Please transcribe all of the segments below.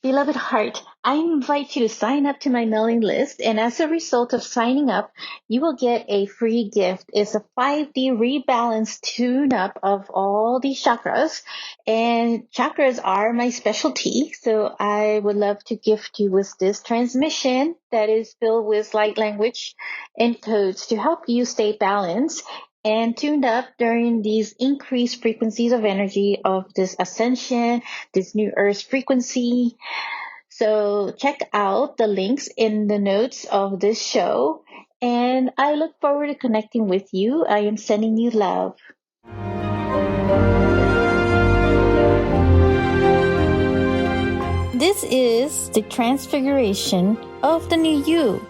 Beloved heart, I invite you to sign up to my mailing list, and as a result of signing up, you will get a free gift. It's a 5D rebalance tune up of all these chakras, and chakras are my specialty. So I would love to gift you with this transmission that is filled with light language and codes to help you stay balanced and tuned up during these increased frequencies of energy of this ascension, this new earth frequency. So check out the links in the notes of this show. And I look forward to connecting with you. I am sending you love. This is the transfiguration of the new you.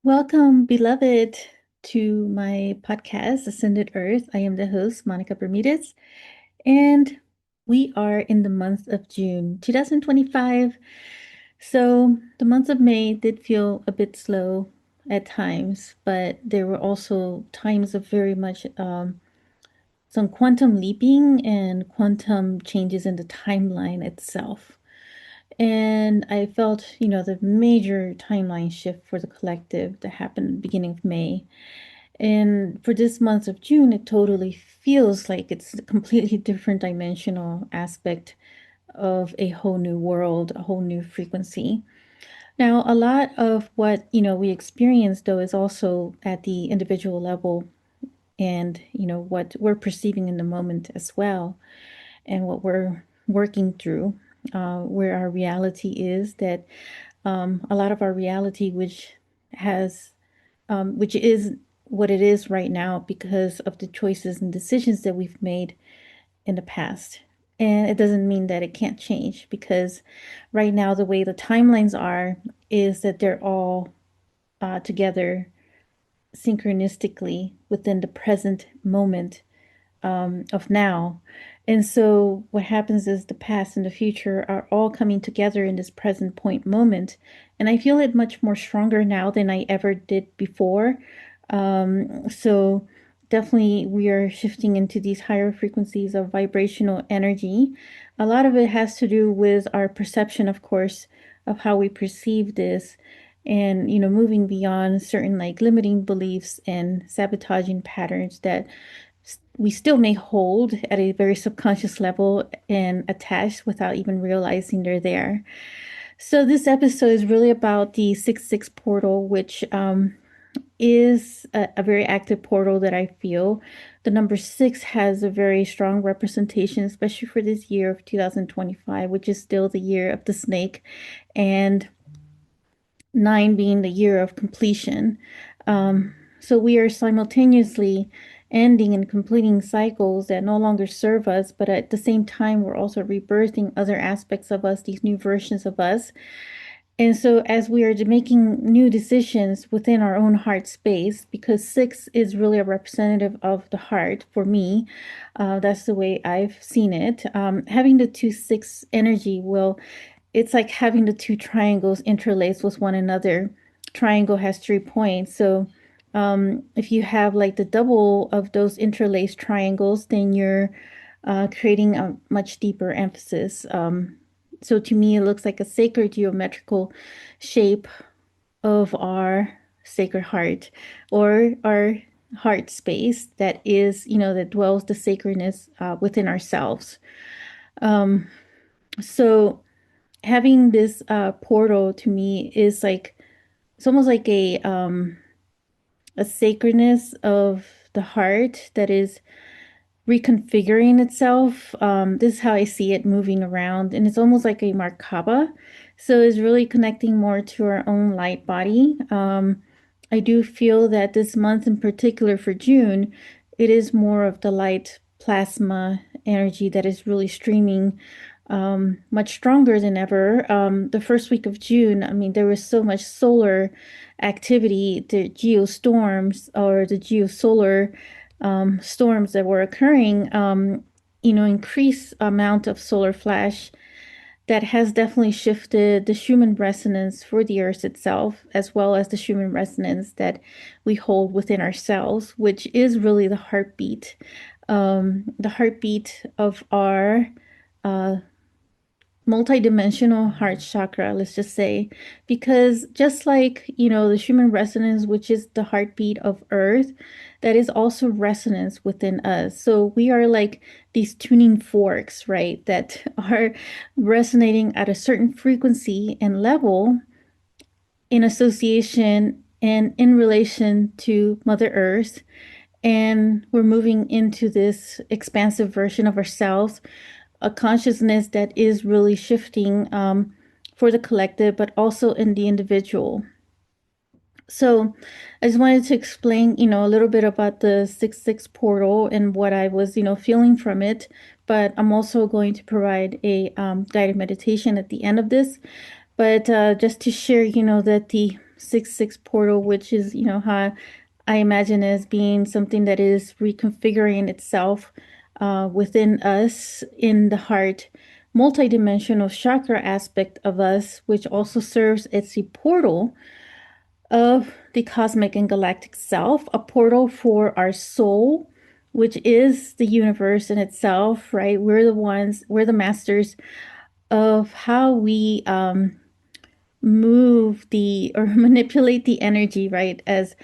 Welcome, beloved, to my podcast, Ascended Earth. I am the host, Monica Bermudez, and we are in the month of June 2025. So the month of May did feel a bit slow at times, but there were also times of very much some quantum leaping and quantum changes in the timeline itself. And I felt, the major timeline shift for the collective that happened at the beginning of May. And for this month of June, it totally feels like it's a completely different dimensional aspect of a whole new world, a whole new frequency. Now, a lot of what, we experience though is also at the individual level and, what we're perceiving in the moment as well and what we're working through, where our reality is that a lot of our reality, which is what it is right now because of the choices and decisions that we've made in the past. And it doesn't mean that it can't change because right now, the way the timelines are is that they're all together synchronistically within the present moment of now. And so, what happens is the past and the future are all coming together in this present point moment. And I feel it much more stronger now than I ever did before. So, definitely, we are shifting into these higher frequencies of vibrational energy. A lot of it has to do with our perception, of course, of how we perceive this and moving beyond certain like limiting beliefs and sabotaging patterns that we still may hold at a very subconscious level and attached without even realizing they're there. So this episode is really about the 6-6 portal, which is a very active portal that I feel. The number 6 has a very strong representation, especially for this year of 2025, which is still the year of the snake, and 9 being the year of completion. So we are simultaneously ending and completing cycles that no longer serve us, but at the same time, we're also rebirthing other aspects of us, these new versions of us. And so, as we are making new decisions within our own heart space, because 6 is really a representative of the heart for me, that's the way I've seen it. Having the 2-6 energy will it's like having the two triangles interlaced with one another. Triangle has 3 points. So if you have like the double of those interlaced triangles, then you're creating a much deeper emphasis. So to me, it looks like a sacred geometrical shape of our sacred heart or our heart space that is, that dwells the sacredness within ourselves. So having this portal to me is like it's almost like a sacredness of the heart that is reconfiguring itself. This is how I see it moving around, and it's almost like a Merkaba. So it's really connecting more to our own light body. I do feel that this month in particular for June, it is more of the light plasma energy that is really streaming much stronger than ever. The first week of June, I mean, there was so much solar activity, the geostorms or the geosolar storms that were occurring, increased amount of solar flash that has definitely shifted the Schumann resonance for the Earth itself, as well as the Schumann resonance that we hold within ourselves, which is really the heartbeat of our multidimensional heart chakra, let's just say, because just like, the Schumann resonance, which is the heartbeat of Earth, that is also resonance within us. So we are like these tuning forks, right, that are resonating at a certain frequency and level in association and in relation to Mother Earth. And we're moving into this expansive version of ourselves, a consciousness that is really shifting for the collective, but also in the individual. So I just wanted to explain, a little bit about the 6-6 portal and what I was, feeling from it. But I'm also going to provide a guided meditation at the end of this. But just to share, that the 6-6 portal, which is, how I imagine as being something that is reconfiguring itself within us in the heart, multidimensional chakra aspect of us, which also serves as a portal of the cosmic and galactic self, a portal for our soul, which is the universe in itself, right? We're the masters of how we move the or manipulate the energy, right? As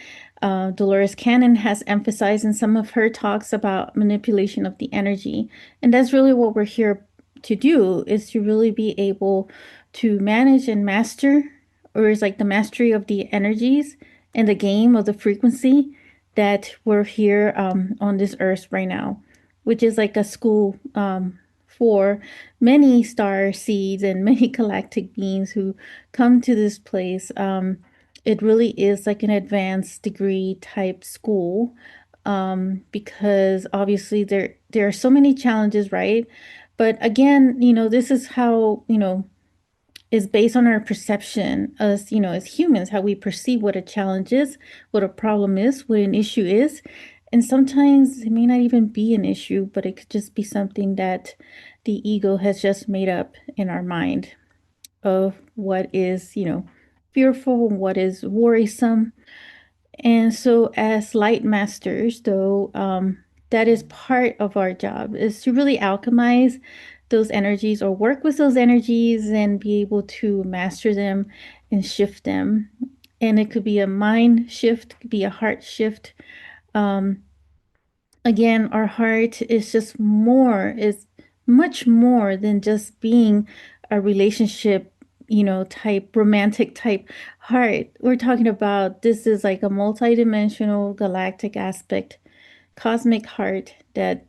Dolores Cannon has emphasized in some of her talks about manipulation of the energy. And that's really what we're here to do, is to really be able to manage and master, or is like the mastery of the energies and the game of the frequency that we're here on this earth right now, which is like a school for many star seeds and many galactic beings who come to this place. It really is like an advanced degree type school, because obviously there are so many challenges, right? But again, this is how, is based on our perception as, as humans, how we perceive what a challenge is, what a problem is, what an issue is. And sometimes it may not even be an issue, but it could just be something that the ego has just made up in our mind of what is, fearful and what is worrisome. And so, as light masters, though, that is part of our job, is to really alchemize those energies or work with those energies and be able to master them and shift them. And it could be a mind shift, it could be a heart shift. Um, Again, our heart is much more than just being a relationship, type romantic type heart. We're talking about, this is like a multidimensional galactic aspect, cosmic heart that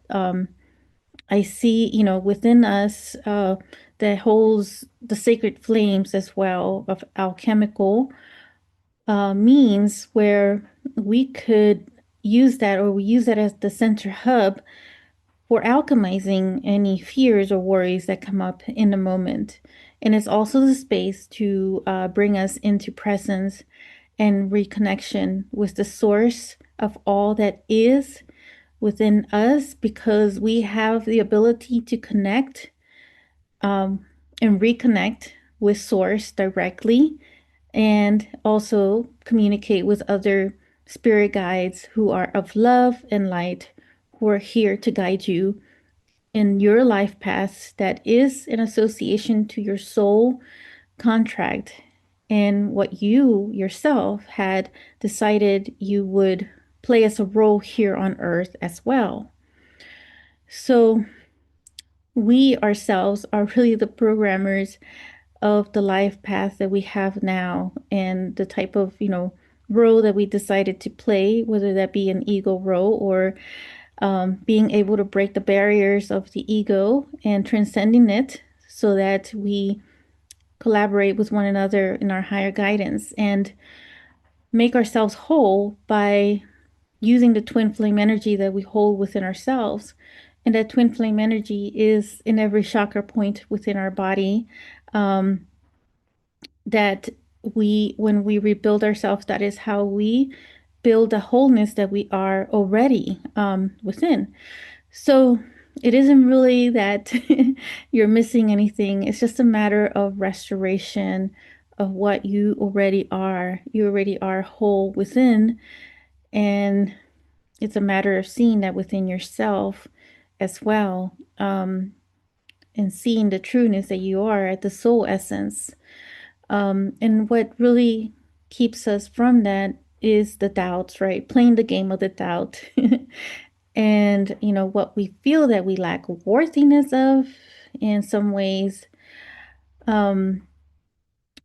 I see, within us, that holds the sacred flames as well of alchemical means, where we could use that, or we use that as the center hub for alchemizing any fears or worries that come up in the moment. And it's also the space to bring us into presence and reconnection with the source of all that is within us, because we have the ability to connect and reconnect with source directly, and also communicate with other spirit guides who are of love and light, who are here to guide you in your life path that is in association to your soul contract and what you yourself had decided you would play as a role here on earth as well. So we ourselves are really the programmers of the life path that we have now, and the type of, role that we decided to play, whether that be an ego role or being able to break the barriers of the ego and transcending it, so that we collaborate with one another in our higher guidance and make ourselves whole by using the twin flame energy that we hold within ourselves. And that twin flame energy is in every chakra point within our body. That when we rebuild ourselves, that is how we build the wholeness that we are already within. So it isn't really that you're missing anything. It's just a matter of restoration of what you already are. You already are whole within. And it's a matter of seeing that within yourself as well. and seeing the trueness that you are at the soul essence. And what really keeps us from that is the doubts, right? Playing the game of the doubt. And, what we feel that we lack worthiness of in some ways. Um,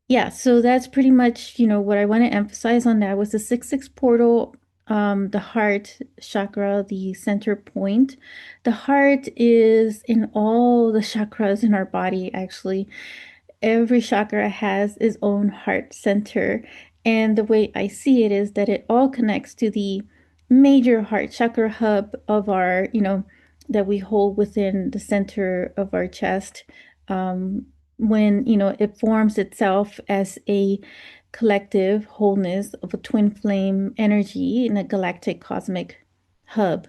yeah, so that's pretty much, what I want to emphasize on that was the 6-6 portal, the heart chakra, the center point. The heart is in all the chakras in our body, actually. Every chakra has its own heart center. And the way I see it is that it all connects to the major heart chakra hub of our, that we hold within the center of our chest. When, it forms itself as a collective wholeness of a twin flame energy in a galactic cosmic hub.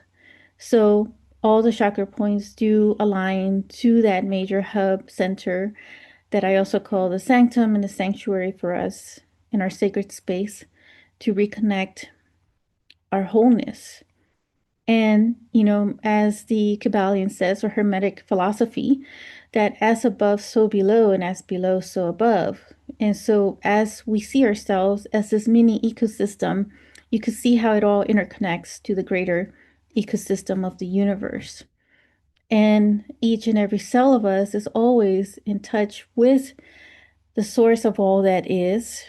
So all the chakra points do align to that major hub center that I also call the sanctum and the sanctuary for us in our sacred space to reconnect our wholeness. And, as the Kabbalion says, or Hermetic philosophy, that as above, so below, and as below, so above. And so, as we see ourselves as this mini ecosystem, you can see how it all interconnects to the greater ecosystem of the universe. And each and every cell of us is always in touch with the source of all that is.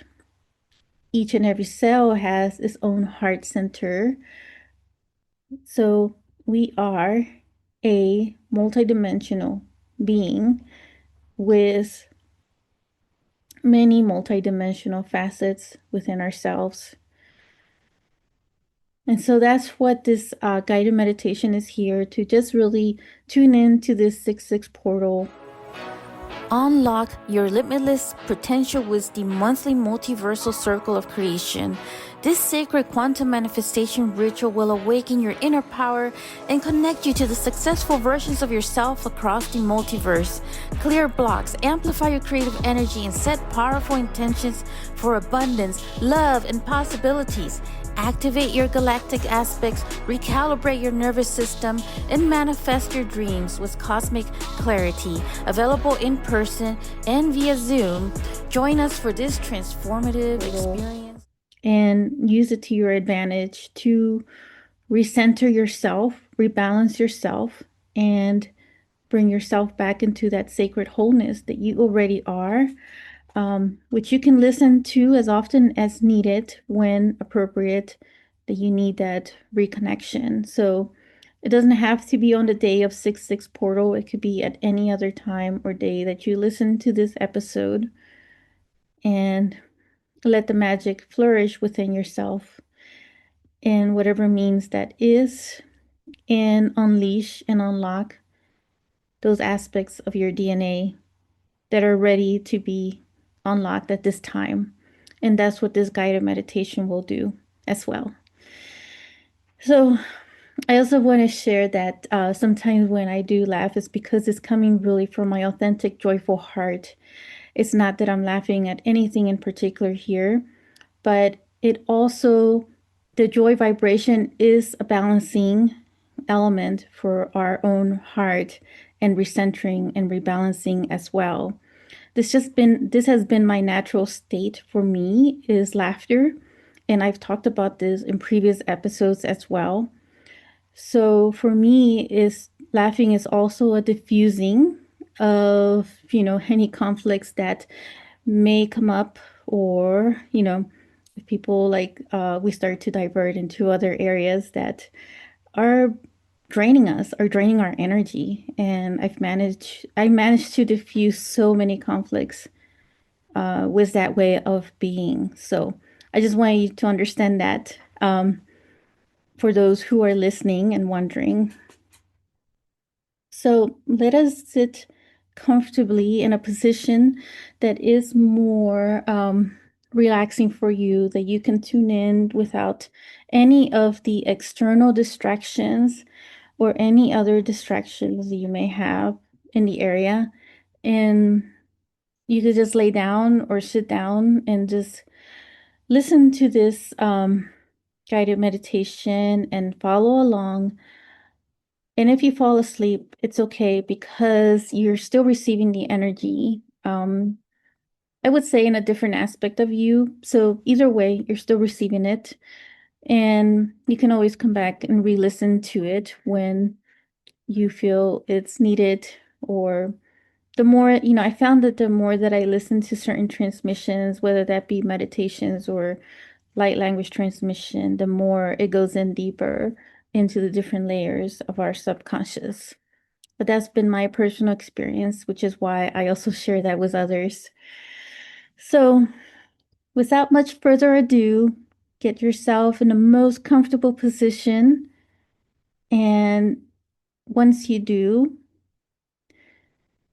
Each and every cell has its own heart center. So we are a multidimensional being with many multidimensional facets within ourselves. And so that's what this guided meditation is here to just really tune in to this 6-6 portal. Unlock your limitless potential with the monthly multiversal circle of creation. This sacred quantum manifestation ritual will awaken your inner power and connect you to the successful versions of yourself across the multiverse. Clear blocks, amplify your creative energy, and set powerful intentions for abundance, love, and possibilities. Activate your galactic aspects, recalibrate your nervous system, and manifest your dreams with cosmic clarity. Available in person and via Zoom. Join us for this transformative experience. And use it to your advantage to recenter yourself, rebalance yourself, and bring yourself back into that sacred wholeness that you already are. Which you can listen to as often as needed when appropriate, that you need that reconnection. So it doesn't have to be on the day of 6-6 portal. It could be at any other time or day that you listen to this episode, and let the magic flourish within yourself in whatever means that is, and unleash and unlock those aspects of your DNA that are ready to be unlocked at this time. And that's what this guided meditation will do as well. So I also want to share that sometimes when I do laugh, it's because it's coming really from my authentic, joyful heart. It's not that I'm laughing at anything in particular here, but it also, the joy vibration is a balancing element for our own heart and recentering and rebalancing as well. This has been my natural state for me, is laughter, and I've talked about this in previous episodes as well. So for me, is laughing is also a diffusing of, any conflicts that may come up, or, if people like, we start to divert into other areas that are draining us, or draining our energy. And I managed to diffuse so many conflicts with that way of being. So I just want you to understand that, for those who are listening and wondering. So let us sit comfortably in a position that is more relaxing for you, that you can tune in without any of the external distractions or any other distractions that you may have in the area. And you could just lay down or sit down and just listen to this guided meditation and follow along. And if you fall asleep, it's okay because you're still receiving the energy. I would say in a different aspect of you. So either way, you're still receiving it. And you can always come back and re-listen to it when you feel it's needed. Or the more, I found that the more that I listen to certain transmissions, whether that be meditations or light language transmission, the more it goes in deeper into the different layers of our subconscious. But that's been my personal experience, which is why I also share that with others. So, without much further ado, get yourself in the most comfortable position. And once you do,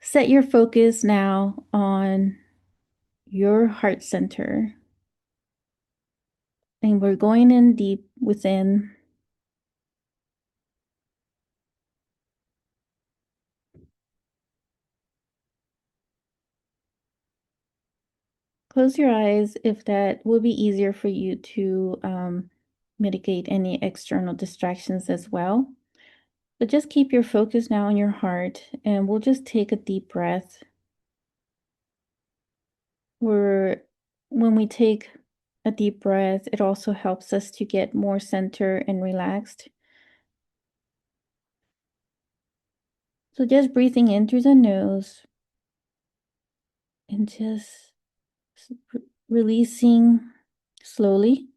set your focus now on your heart center. And we're going in deep within. Close your eyes if that will be easier for you to mitigate any external distractions as well. But just keep your focus now on your heart, and we'll just take a deep breath. When we take a deep breath, it also helps us to get more centered and relaxed. So just breathing in through the nose and just releasing slowly.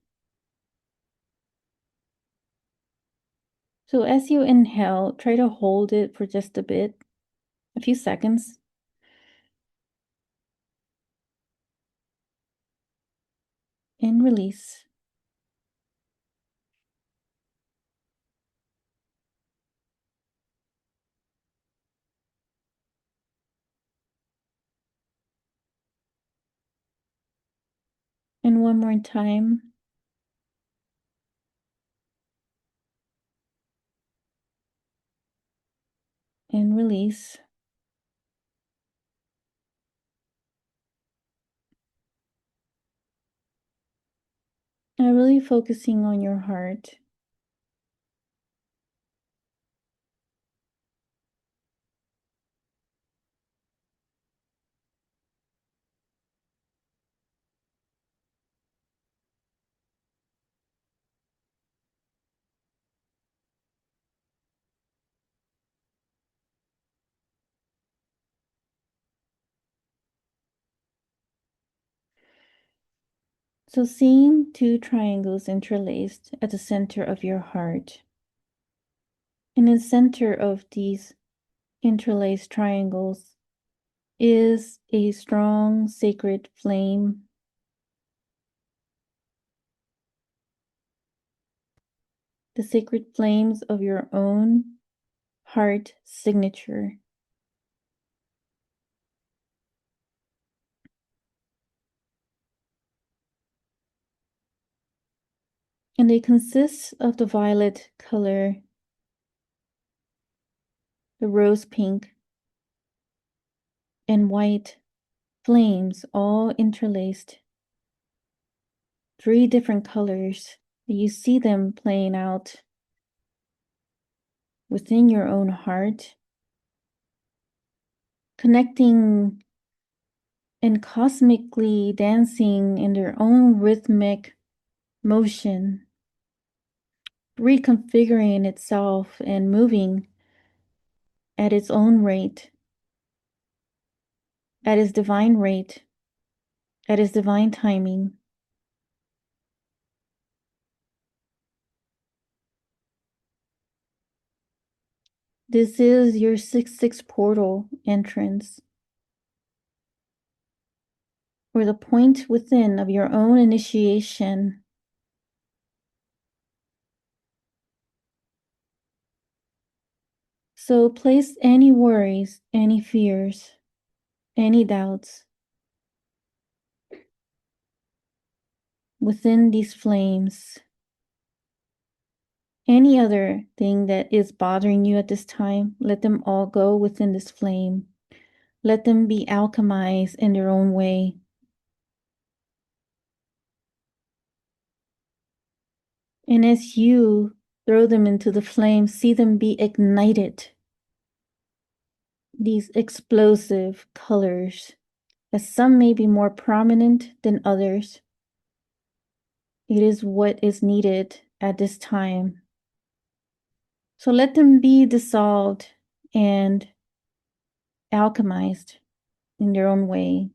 So as you inhale, try to hold it for just a few seconds, and release. And one more time, and release. Now really focusing on your heart. So seeing two triangles interlaced at the center of your heart. And in the center of these interlaced triangles is a strong sacred flame. The sacred flames of your own heart signature. And they consist of the violet color, the rose pink, and white flames all interlaced. 3 different colors. You see them playing out within your own heart, connecting and cosmically dancing in their own rhythmic motion, reconfiguring itself and moving at its own rate, at its divine rate, at its divine timing. This is your 6-6 portal entrance, or the point within of your own initiation. So place any worries, any fears, any doubts within these flames. Any other thing that is bothering you at this time, let them all go within this flame. Let them be alchemized in their own way. And as you Throw them into the flames. See them be ignited. These explosive colors, as some may be more prominent than others. It is what is needed at this time. So let them be dissolved and alchemized in their own way.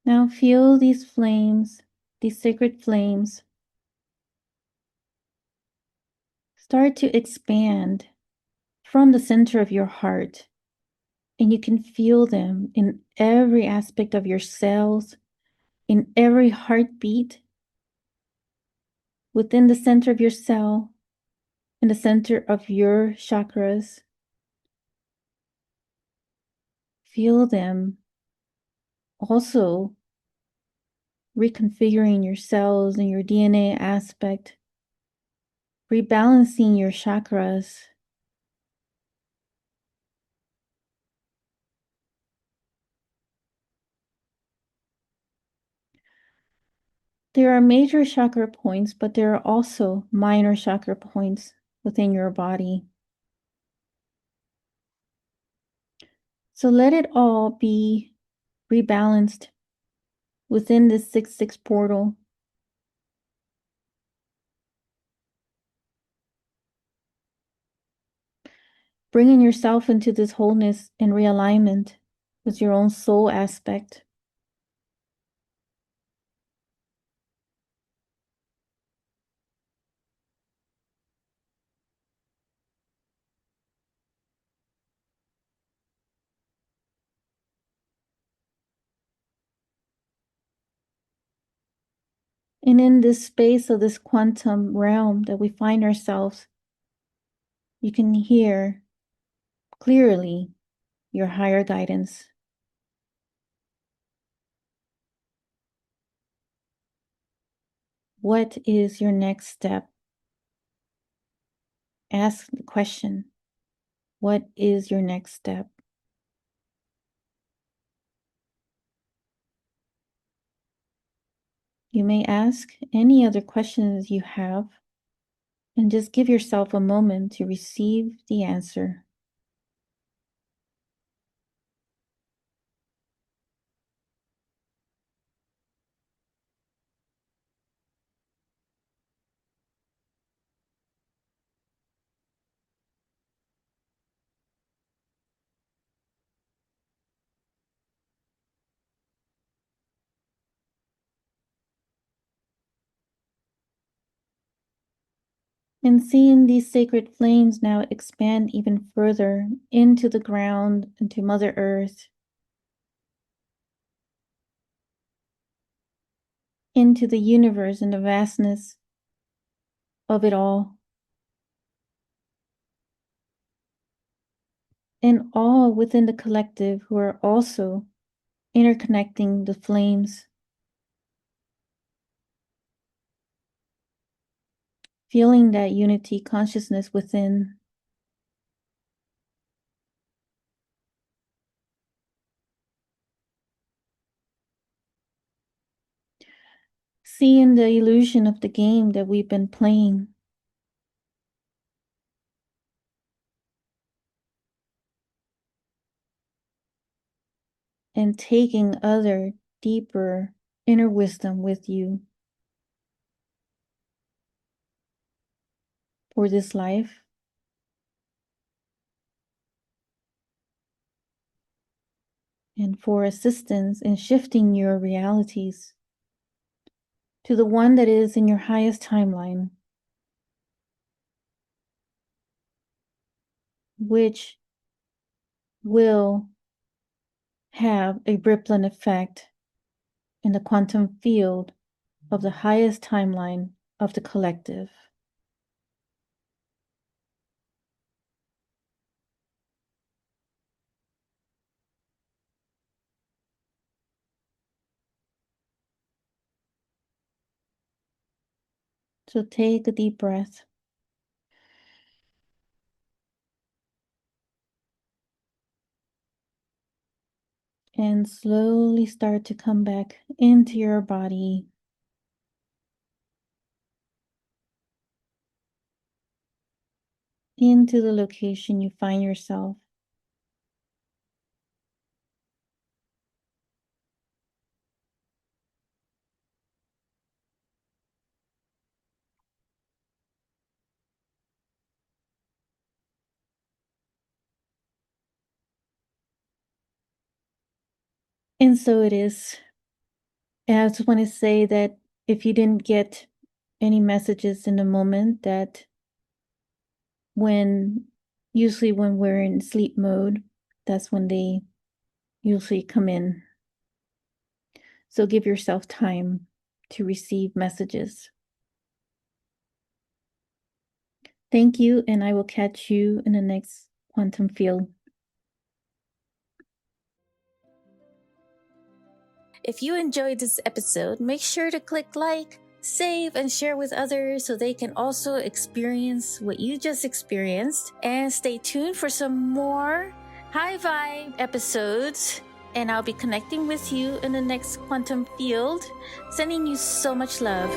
Now feel these flames, these sacred flames, start to expand from the center of your heart. And you can feel them in every aspect of your cells, in every heartbeat, within the center of your cell, in the center of your chakras. Feel them also reconfiguring your cells and your DNA aspect, rebalancing your chakras. There are major chakra points, but there are also minor chakra points within your body. So let it all be rebalanced within this 6-6 portal. Bringing yourself into this wholeness and realignment with your own soul aspect. And in this space of this quantum realm that we find ourselves, you can hear clearly your higher guidance. What is your next step? Ask the question, what is your next step? You may ask any other questions you have and just give yourself a moment to receive the answer. And seeing these sacred flames now expand even further into the ground, into Mother Earth, into the universe and the vastness of it all. And all within the collective who are also interconnecting the flames. Feeling that unity consciousness within. Seeing the illusion of the game that we've been playing. And taking other deeper inner wisdom with you for this life. And for assistance in shifting your realities to the one that is in your highest timeline, which will have a rippling effect in the quantum field of the highest timeline of the collective. So take a deep breath. And slowly start to come back into your body. Into the location you find yourself. And so it is. And I just want to say that if you didn't get any messages in the moment, that when usually when we're in sleep mode, that's when they usually come in. So give yourself time to receive messages. Thank you, and I will catch you in the next quantum field. If you enjoyed this episode, make sure to click like, save, and share with others so they can also experience what you just experienced. And stay tuned for some more high vibe episodes. And I'll be connecting with you in the next quantum field. Sending you so much love.